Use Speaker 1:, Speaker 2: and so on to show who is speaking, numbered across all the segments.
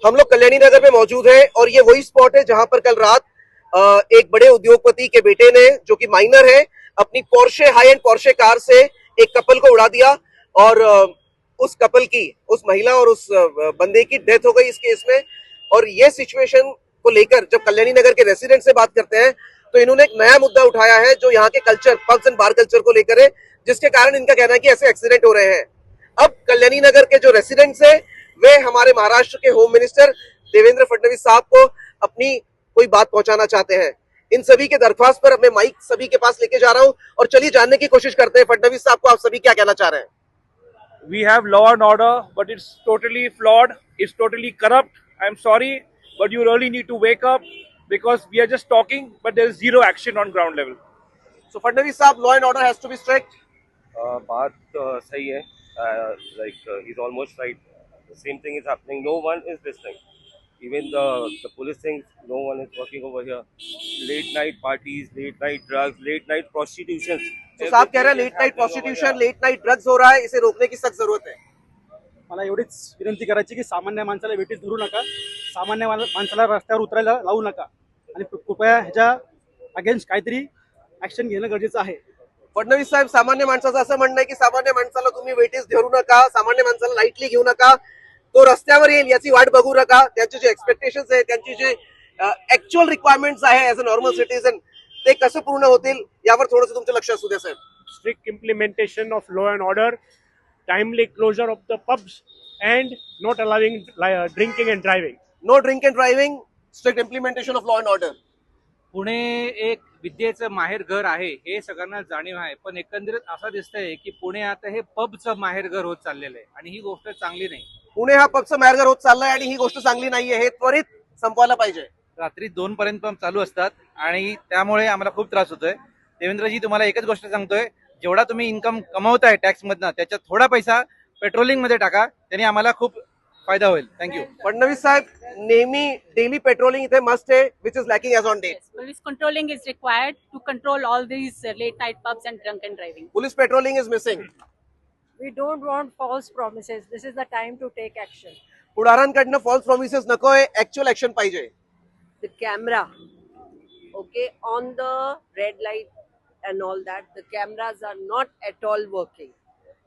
Speaker 1: हम लोग कल्याणी नगर में मौजूद है और ये वही स्पॉट है जहां पर कल रात एक बड़े उद्योगपति के बेटे ने, जो कि माइनर है, अपनी पोर्शे हाई एंड पोर्शे कार से एक कपल को उड़ा दिया और उस कपल की, उस महिला और उस बंदे की डेथ हो गई इस केस में। और ये सिचुएशन को लेकर जब कल्याणी नगर के रेसिडेंट से बात करते हैं तो इन्होंने एक नया मुद्दा उठाया है जो यहाँ के कल्चर, पब्स एंड बार कल्चर को लेकर है, जिसके कारण इनका कहना है कि ऐसे एक्सीडेंट हो रहे हैं। अब कल्याणी नगर के जो रेसिडेंट्स है वे हमारे महाराष्ट्र के होम मिनिस्टर देवेंद्र फडणवीस साहब को अपनी कोई बात पहुंचाना चाहते हैं। इन सभी के दरख्वास्त पर मैं माइक सभी के पास लेके जा रहा हूं और चलिए जानने की कोशिश करते हैं फडणवीस साहब को आप सभी क्या कहना चाह रहे हैं।
Speaker 2: We have law and order, but it's totally flawed. It's totally corrupt. I'm sorry, but you really need to wake up because we are just talking, but there is zero action on ground level.
Speaker 1: So Fadnavis Saheb, law and order has to be strict.
Speaker 3: बात सही है, he's almost right. The same thing is happening. No one is listening. Even the police thinks no one is working over here. Late night parties, late night drugs, late night prostitution.
Speaker 1: तो साहब कह रहे हैं late night prostitution, late night drugs हो रहा है, इसे रोकने की सख्त जरूरत है।
Speaker 4: मला एवढीच विनंती करायची की सामान्य माणसाला वेटीस धरू नका, सामान्य माणसाला रस्त्यावर उतरायला लावू नका आणि कृपया ह्याच्या अगेन्स्ट काहीतरी ऍक्शन घेणं गरजेचं आहे।
Speaker 1: फडणवीस साहेब, सामान्य माणसाचं असं म्हणणं आहे की सामान्य माणसाला तुम्ही वेटीस धरू नका, सामान्य माणसाला लाईटली घेऊ नका, तो रस्त्यावर येईल याची वाट बघू नका। त्यांचे जे एक्सपेक्टेशन्स आहे, त्यांची जे ऍक्च्युअल रिक्वायरमेंट्स आहे ऍज अ नॉर्मल सिटीजन, ते कसं पूर्ण होतील यावर थोडंसं तुमचं लक्ष असू द्या साहेब।
Speaker 5: Strict implementation of law and order, timely closure of the pubs, and not allowing drinking and driving.
Speaker 1: No drink and driving, strict implementation of law and order.
Speaker 6: Pune एक विद्येचं माहेर घर आहे हे सगळ्यांना जाणीव आहे, पण एकंदरीत असं दिसतंय की पुणे आता हे पबचं माहेर घर होत चाललेलं आहे आणि ही गोष्ट चांगली नाही।
Speaker 1: पुणे हा पबचं माहेरघर होत चाललाय आणि ही गोष्ट चांगली नाहीये, हे त्वरित संपवायला पाहिजे।
Speaker 6: रात्री 2 पर्यंत पंप चालू असतात आणि त्यामुळे आम्हाला खूप त्रास होतोय। देवेंद्रजी, तुम्हाला एकच गोष्ट सांगतोय, जेवढा तुम्ही इन्कम कमवताय टॅक्स मधनं त्याच्यात थोडा पैसा पेट्रोलिंग मध्ये टाका, त्याने आम्हाला खूप फायदा होईल। थँक्यू।
Speaker 1: फडणवीस साहेब, नेहमी डेली पेट्रोलिंग इथे मस्ट आहे, which is lacking as on date.
Speaker 7: Police controlling is required to control all these late night pubs and drunken driving.
Speaker 1: Police patrolling is missing.
Speaker 8: We don't want false promises. This is the time to take action.
Speaker 1: पुढाऱ्यांकडनं false promises नकोय, actual action पाहिजे।
Speaker 8: The camera, okay, on the red light and all that, the cameras are not at all working.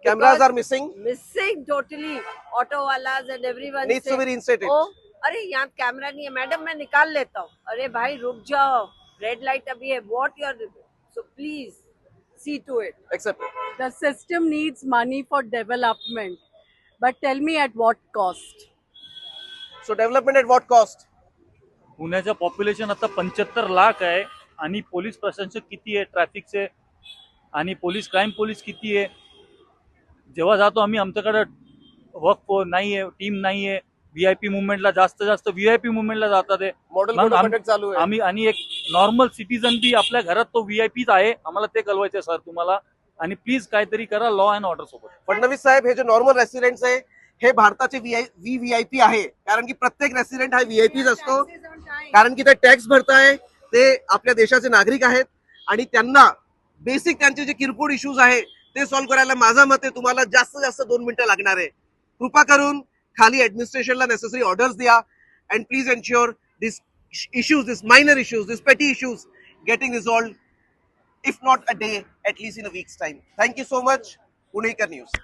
Speaker 1: Cameras
Speaker 8: Because
Speaker 1: are missing.
Speaker 8: Missing totally. Auto walas and everyone
Speaker 1: Needs to
Speaker 8: say,
Speaker 1: be reinstated.
Speaker 8: "Oh, अरे यहाँ camera नहीं है madam, मैं निकाल लेता हूँ। अरे भाई रुक जाओ, रेड लाइट अभी है, what you are, so please see to it."
Speaker 1: Accept.
Speaker 7: The system needs money for development, but tell me at what cost?
Speaker 1: So development at what cost?
Speaker 9: पुण्याचं पॉप्युलेशन आता 75 लाख आहे आणि पोलीस प्रशासन किती आहे ट्रॅफिकचे, आणि क्राईम पोलीस किती आहे। जेव्हा जातो आम्ही, आमच्याकडे वर्क नाही आहे, टीम नाही आहे। व्हीआयपी मुवमेंटला जास्त व्हीआयपी मुवमेंटला जातात आहे।
Speaker 1: मॉडेल
Speaker 9: मग
Speaker 1: कोड चालू आहे।
Speaker 9: आम्ही आणि एक नॉर्मल सिटीजन बी आपल्या घरात तो व्हीआयपीच आहे, आम्हाला ते कळवायचं सर तुम्हाला, आणि प्लीज काहीतरी करा लॉ अँड ऑर्डर सोबत।
Speaker 1: फडणवीस साहेब, हे जे नॉर्मल रेसिडेंट्स आहे हे भारताचे व्हीआयपी आहे, कारण की प्रत्येक रेसिडेंट हा व्हीआयपीच असतो, कारण की ते टॅक्स भरताय, ते आपल्या देशाचे नागरिक आहेत आणि त्यांना बेसिक त्यांचे जे किरकोळ इश्यूज आहे ते सॉल्व्ह करायला माझं मत आहे तुम्हाला जास्त 2 मिनिटं लागणार आहे। कृपा करून खाली ऍडमिनिस्ट्रेशनला नेसेसरी ऑर्डर्स द्या and please ensure this issues, this minor issues, this petty issues getting resolved, if not a day, at least in a week's time. Thank you so much. Punekar News.